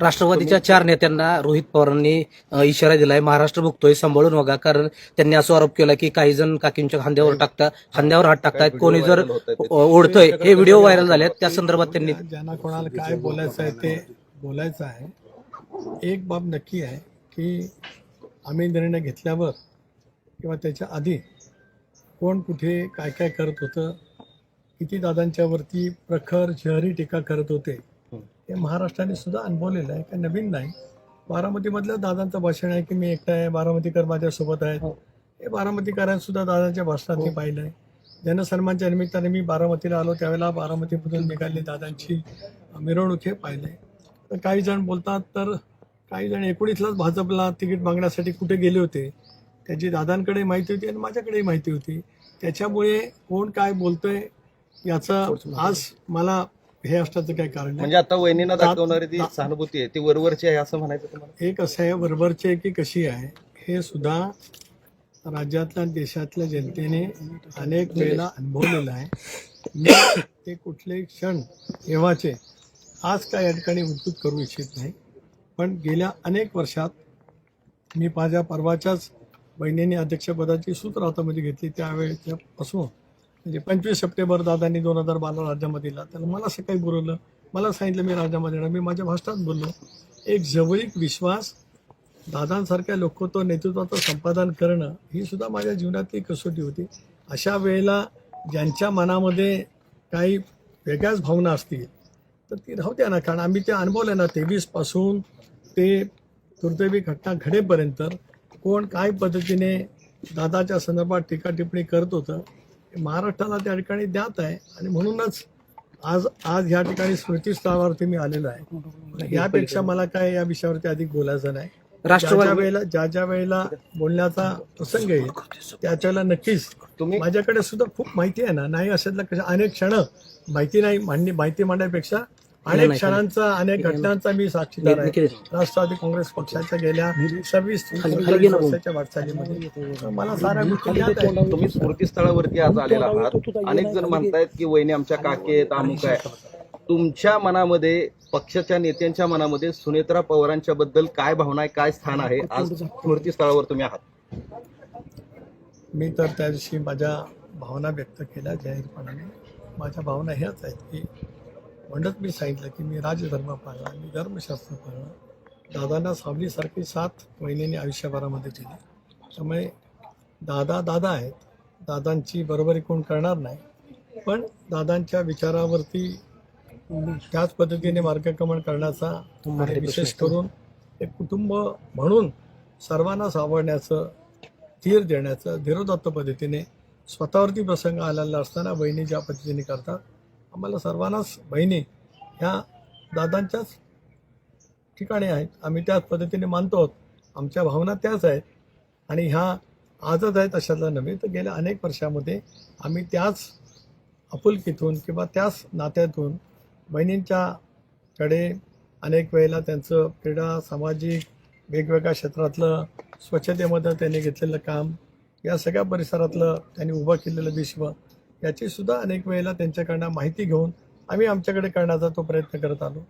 राष्ट्रवादीच्या 4 नेत्यांना रोहित पवारांनी इशारा दिलाय, महाराष्ट्र बघतोय सांभाळून बघा. कारण त्यांनी असा आरोप केला की काही जण काकींच्या खांद्यावर हात टाकतायत, कोणी जर ओढतोय. हे व्हिडिओ व्हायरल झालेत, त्या संदर्भात त्यांनी ज्यांना कोणाला काय बोलायचं आहे ते बोलायचं आहे. एक बाब नक्की आहे की आम्ही निर्णय घेतल्यावर किंवा त्याच्या आधी कोण कुठे काय काय करत होतं, किती दादांच्यावरती प्रखर शहरी टीका करत होते, हे महाराष्ट्राने सुद्धा अनुभवलेलं आहे. काही नवीन नाही. बारामतीमधलं दादांचं भाषण आहे की मी एकटा आहे, बारामतीकर माझ्यासोबत आहेत. हे बारामतीकरांसुद्धा दादांच्या भाषणात मी पाहिलं आहे. जनसन्मानच्या निमित्ताने मी बारामतीला आलो त्यावेळेला बारामतीमधून निघाली दादांची मिरवणूक हे पाहिलं आहे. तर काही जण बोलतात, तर काही जण 19लाच भाजपला तिकीट मागण्यासाठी कुठे गेले होते, त्याची दादांकडे माहिती होती आणि माझ्याकडेही माहिती होती. त्याच्यामुळे कोण काय बोलतोय याचं आज मला हे असण्याचं काय कारण नाही. म्हणजे आता वहिनींना दाखवणारी ती सहानुभूती आहे ती वरवरची आहे असं म्हणायचं तुम्हाला? एक असं आहे, वरवरची की कशी आहे हे सुद्धा राज्यातल्या देशातल्या जनतेने अनेक वेळेला अनुभवलेलं आहे. मी ते कुठले क्षण केव्हाचे आज काय या ठिकाणी उद्धृत करू इच्छित नाही. पण गेल्या अनेक वर्षात मी माझ्या परवाच्याच बहिणीने अध्यक्षपदाची सूत्र हातामध्ये घेतली त्यावेळेपासून म्हणजे 25 सप्टेंबर दादांनी 2012 राजीनामा दिला. तर मला सकाळी बोलवलं, मला सांगितलं मी राजीनामा देणार. मी माझ्या भाषणात बोललो, एक जवळीक विश्वास दादांसारख्या लोकत्व नेतृत्वाचं संपादन करणं ही सुद्धा माझ्या जीवनातली कसोटी होती. अशा वेळेला ज्यांच्या मनामध्ये काही वेगळ्याच भावना असतील तर ती राहू द्या ना. कारण आम्ही ते अनुभवलं ना, 23 पासून ते दुर्दैवी घटना घडेपर्यंत कोण काय पद्धतीने दादाच्या संदर्भात टीका टिप्पणी करत होतं महाराष्ट्राला त्या ठिकाणी ज्ञात आहे. आणि म्हणूनच आज ह्या ठिकाणी स्मृतीस्थळावरती मी आलेलो आहे. यापेक्षा मला काय या विषयावरती अधिक बोलायचं नाही. ज्या वेळेला बोलण्याचा प्रसंग येईल त्याच्या वेळेला नक्कीच माझ्याकडे सुद्धा खूप माहिती आहे ना. नाही असेल कशा अनेक क्षण माहिती मांडण्यापेक्षा अनेक क्षणांचा अनेक घटनांचा मी साक्षीदार आहे. राष्ट्रवादी काँग्रेस पक्षाच्या गेल्या 26 वर्षाच्या वाटचालीमध्ये मला सारा गोष्टी याद आहे. तुम्ही स्मृतीस्थळावरती आज आलेला आहात. अनेक जण म्हणतायत की वहिनी आमच्या काकी आहेत, अमुक आहे. तुमच्या मनामध्ये, पक्षाच्या नेत्यांच्या मनामध्ये सुनेत्रा पवारांच्या बद्दल काय भावना आहे, काय स्थान आहे? आज स्मृतीस्थळावर तुम्ही आहात. मी तर त्या दिवशी माझ्या भावना व्यक्त केल्या जाहीरपणाने. माझ्या भावना ह्याच आहेत की म्हणत मी सांगितलं की मी राजधर्म पाळला, मी धर्मशास्त्र पाळलं. दादांना सावलीसारखी साथ वहिनीने आयुष्यभरामध्ये दिली. त्यामुळे दादा आहेत. दादांची बरोबरी कोण करणार नाही. पण दादांच्या विचारावरती त्याच पद्धतीने मार्गक्रमण करण्याचा आणि विशेष करून एक कुटुंब म्हणून सर्वांना सावरण्याचं, धीर देण्याचं, धीरोदात्त पद्धतीने स्वतःवरती प्रसंग आलेला असताना बहिणी ज्या पद्धतीने करतात, आम्हाला सर्वांनाच बहिणी ह्या दादांच्याच ठिकाणी आहेत. आम्ही त्याच पद्धतीने मानतो आहोत. आमच्या भावना त्याच आहेत आणि ह्या आजच आहेत अशातला नव्हे, तर गेल्या अनेक वर्षामध्ये आम्ही त्याच आपुलकीतून किंवा त्याच नात्यातून बहिणींच्याकडे अनेक वेळेला त्यांचं क्रीडा, सामाजिक, वेगवेगळ्या क्षेत्रातलं, स्वच्छतेमध्ये त्यांनी घेतलेलं काम, या सगळ्या परिसरातलं त्यांनी उभं केलेलं विश्व, याची सुद्धा अनेक वेळेला त्यांच्याकडनं माहिती घेऊन आम्ही आमच्याकडे करण्याचा तो प्रयत्न करत आलो.